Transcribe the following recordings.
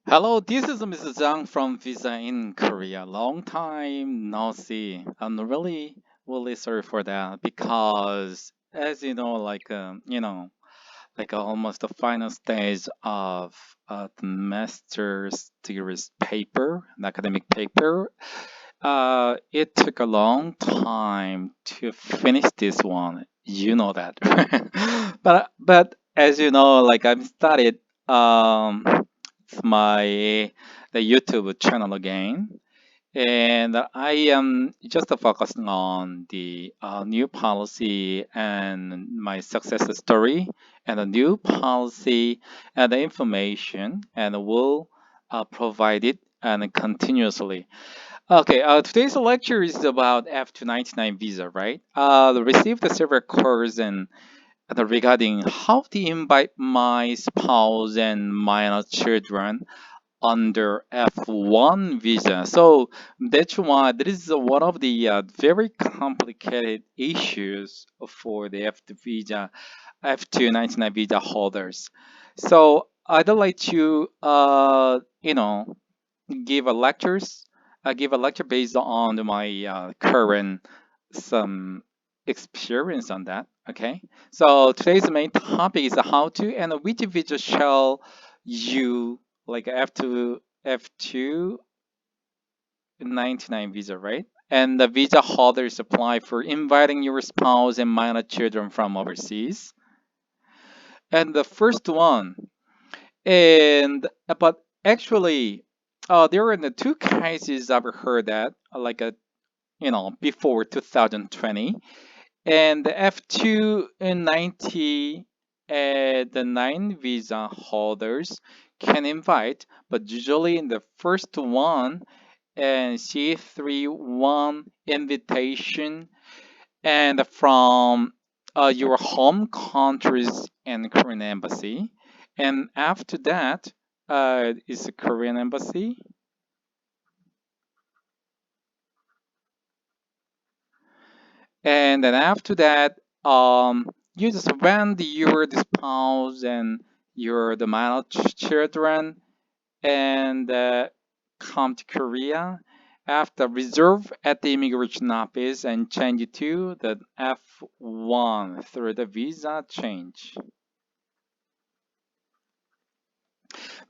Hello, this is Mr. Zhang from Visa in Korea. Long time no see. I'm really sorry for that because, as you know, almost the final stage of the master's degrees paper, an academic paper. It took a long time to finish this one. You know that, but as you know, I've started um my the YouTube channel again, and I am just focusing on the new policy and my success story and the new policy and the information, and will provide it and continuously. Okay, today's lecture is about F-2-99 visa, right? Received several calls and regarding how to invite my spouse and minor children under F-1 visa. So that's why this is one of the very complicated issues for the F-299 visa holders. So I'd like to, give a lecture based on my current some experience on that. Okay, so today's main topic is how to and which visa shall you like F2 99 visa, right? And the visa holders apply for inviting your spouse and minor children from overseas. And the first one, and but actually, there are the two cases I've heard that before 2020, and the F290 and the 9 visa holders can invite, but usually in the first one and C-3-1 invitation and from your home countries and Korean embassy, and after that is the Korean embassy, and then after that you just when your spouse and your the minor children and come to Korea after reserve at the immigration office and change it to the F1 through the visa change.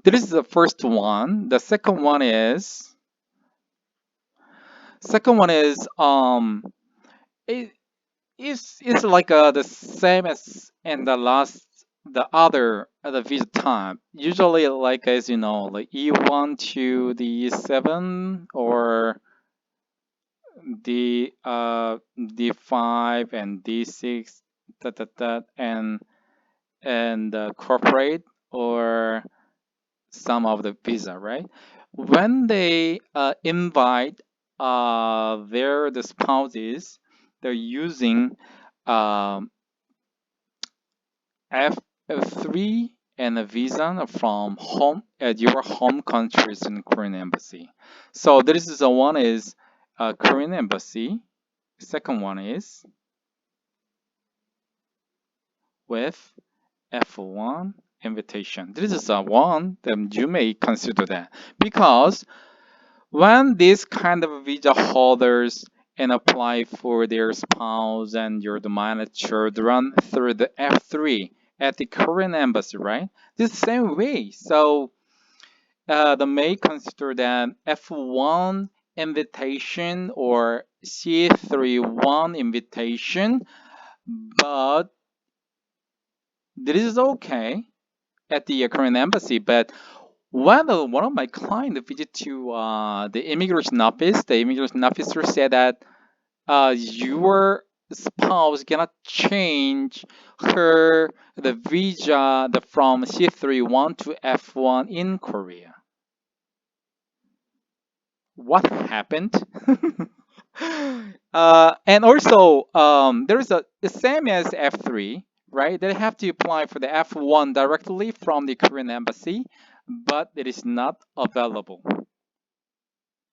This is the first one. The second one is it is like the same as in the other the visa time. Usually like as you know like E1 to the E7 or D5 and D6 and corporate or some of the visa, right? When they invite their the spouses, they're using um, F3 and a visa from home at your home countries in Korean embassy. So this is the one is Korean embassy. Second one is with F1 invitation. This is a one that you may consider that because when these kind of visa holders and apply for their spouse and your minor children through the F3 at the Korean embassy, right? This same way. So they may consider that F1 invitation or C-3-1 invitation, but this is okay at the Korean embassy. But when one of my clients visit to the immigration office, the immigration officer said that your spouse cannot change her the visa from C-3-1 to F-1 in Korea. What happened? And also, there's a the same as F3, right? They have to apply for the F1 directly from the Korean embassy, but it is not available.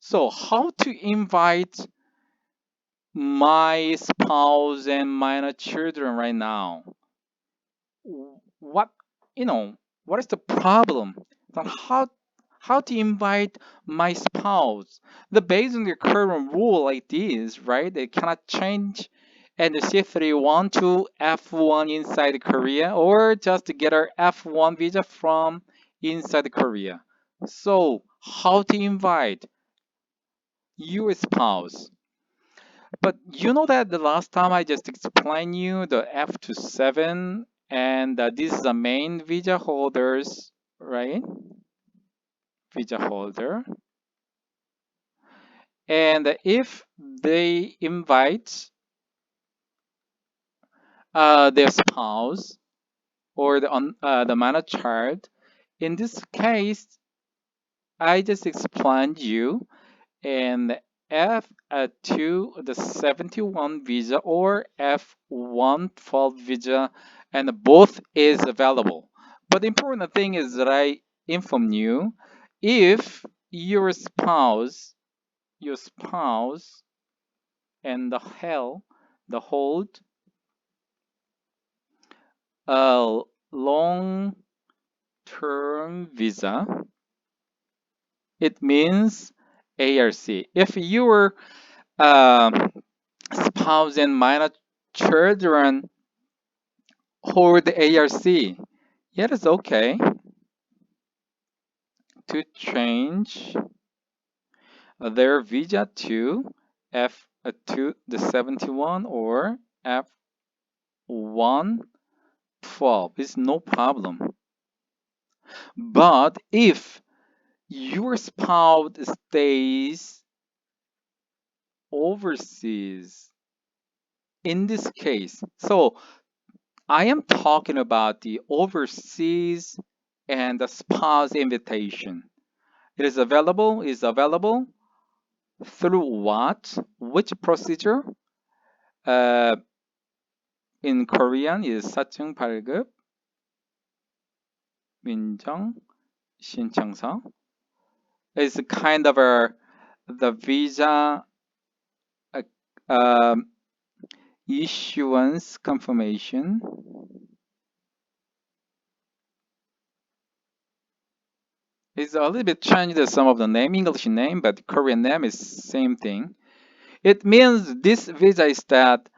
So, how to invite my spouse and minor children right now? What what is the problem? So How to invite my spouse? The based on the current rule like this, right? They cannot change and the C-3-1 to F-1 inside Korea or just to get our F-1 visa from inside Korea. So how to invite your spouse? But you know that the last time I just explained you the F-27 and this is the main visa holders, right? Visa holder. And if they invite their spouse or the minor child, in this case, I just explained you and F-2 the 71 visa or F-112 visa, and both is available. But the important thing is that I inform you if your spouse and the hold a long term visa, it means ARC. If your spouse and minor children hold ARC, yeah, it's okay to change their visa to F2 the 71 or F-112. It's no problem. But if your spouse stays overseas, in this case, so I am talking about the overseas and the spouse invitation. Is available through what? Which procedure? Uh, in Korean is 사증 발급 민정 신청서. It's kind of the visa uh, um, issuance confirmation. It's a little bit changed some of the name, English name, but Korean name is same thing. It means this visa is that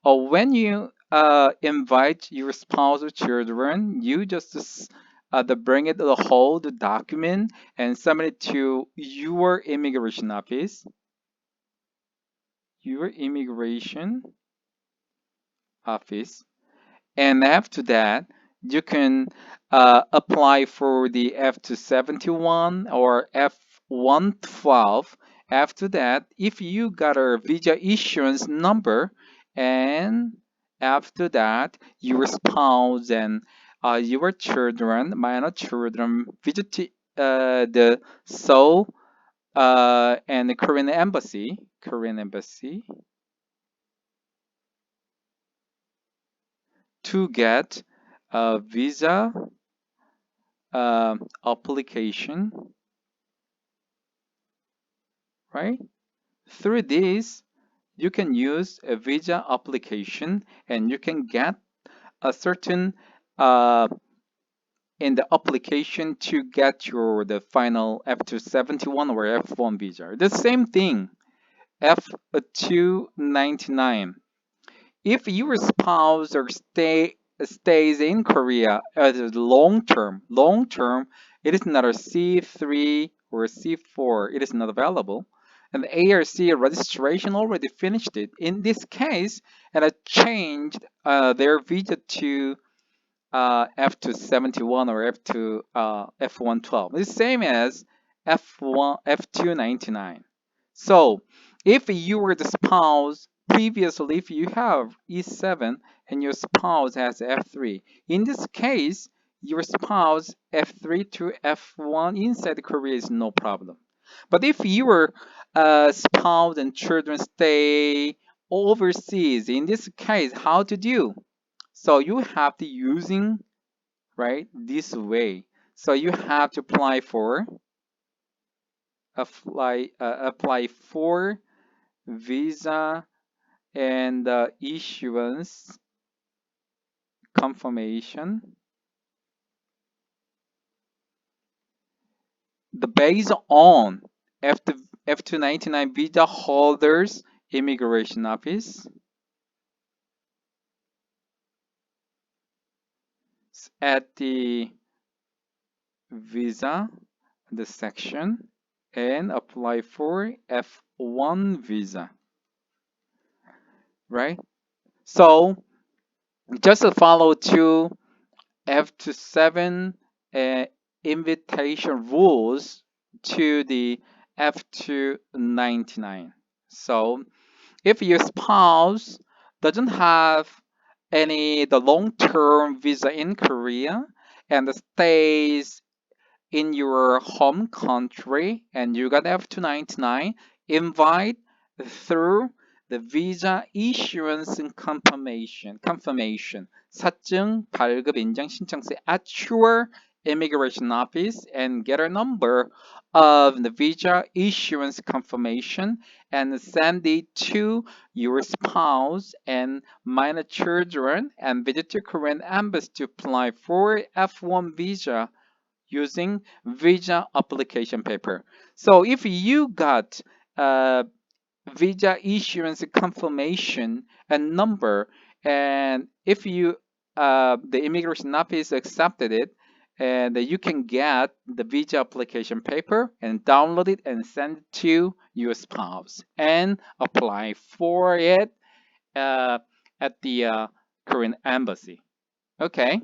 when you invite your spouse or children, you just bring it the whole the document and submit it to your immigration office. Your immigration office. And after that, you can apply for the F-271 or F-112. After that, if you got a visa issuance number, and after that, your spouse and your children, minor children, visit the Seoul and the Korean embassy to get a visa application, right? Through this, you can use a visa application and you can get a certain uh, in the application to get the final F-271 or F-1 visa. The same thing, F-2-99. If your spouse or stays in Korea as a long term, it is not a C3 or C4. It is not available. And the ARC registration already finished it. In this case, and I changed their visa to F-271 or F-112. It's the same as F1, F-2-99. So if you were the spouse previously, if you have E7 and your spouse has F3, in this case, your spouse F3 to F1 inside Korea is no problem. But if your spouse and children stay overseas, in this case, how to do? So you have to using right this way. So you have to apply for visa and issuance confirmation the based on F-2-99 visa holders immigration office at the visa the section and apply for F-1 visa, right? So just follow two F-7 invitation rules to the F-2-99. So if your spouse doesn't have any the long-term visa in Korea and stays in your home country and you got F-299, invite through the visa issuance confirmation 사증 발급 인증 신청서 at your immigration office and get a number of the visa issuance confirmation and send it to your spouse and minor children and visit your Korean embassy to apply for F1 visa using visa application paper. So if you got visa issuance confirmation and number, and if you the immigration office accepted it, and you can get the visa application paper and download it and send it to your spouse and apply for it uh, at the Korean embassy. Okay.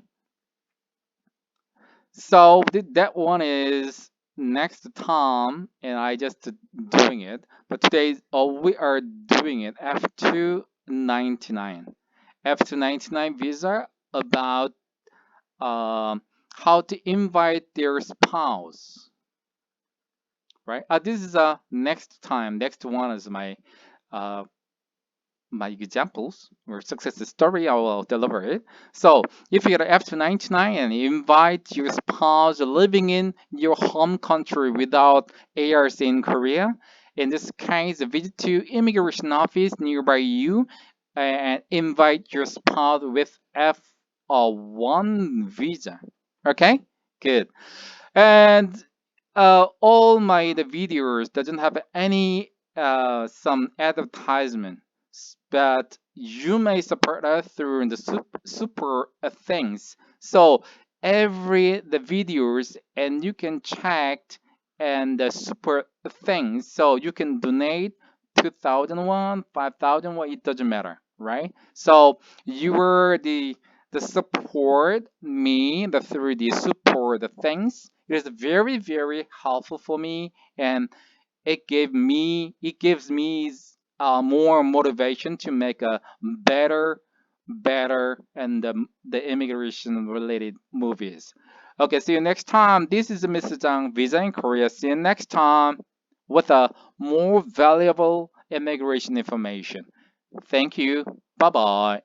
So that one is next time, and I just doing it. But today, we are doing it F-2-99. F-2-99 visa about how to invite their spouse, right? This is next time. Next one is uh, my examples or success story. I will deliver it. So if you get an F-2-99 and you invite your spouse living in your home country without ARC in Korea, in this case, visit to immigration office nearby you and invite your spouse with F-1 visa. Okay, good. And all my the videos doesn't have any some advertisement, but you may support us through the super things. So every the videos and you can check and the super things. So you can donate 2,001, 5,001. It doesn't matter, right? So you were the support me the through the support the things. It is very helpful for me, and it gives me more motivation to make a better and the immigration related movies. Okay, see you next time. This is Mr. Zhang, Visa in Korea. See you next time with a more valuable immigration information. Thank you. Bye bye.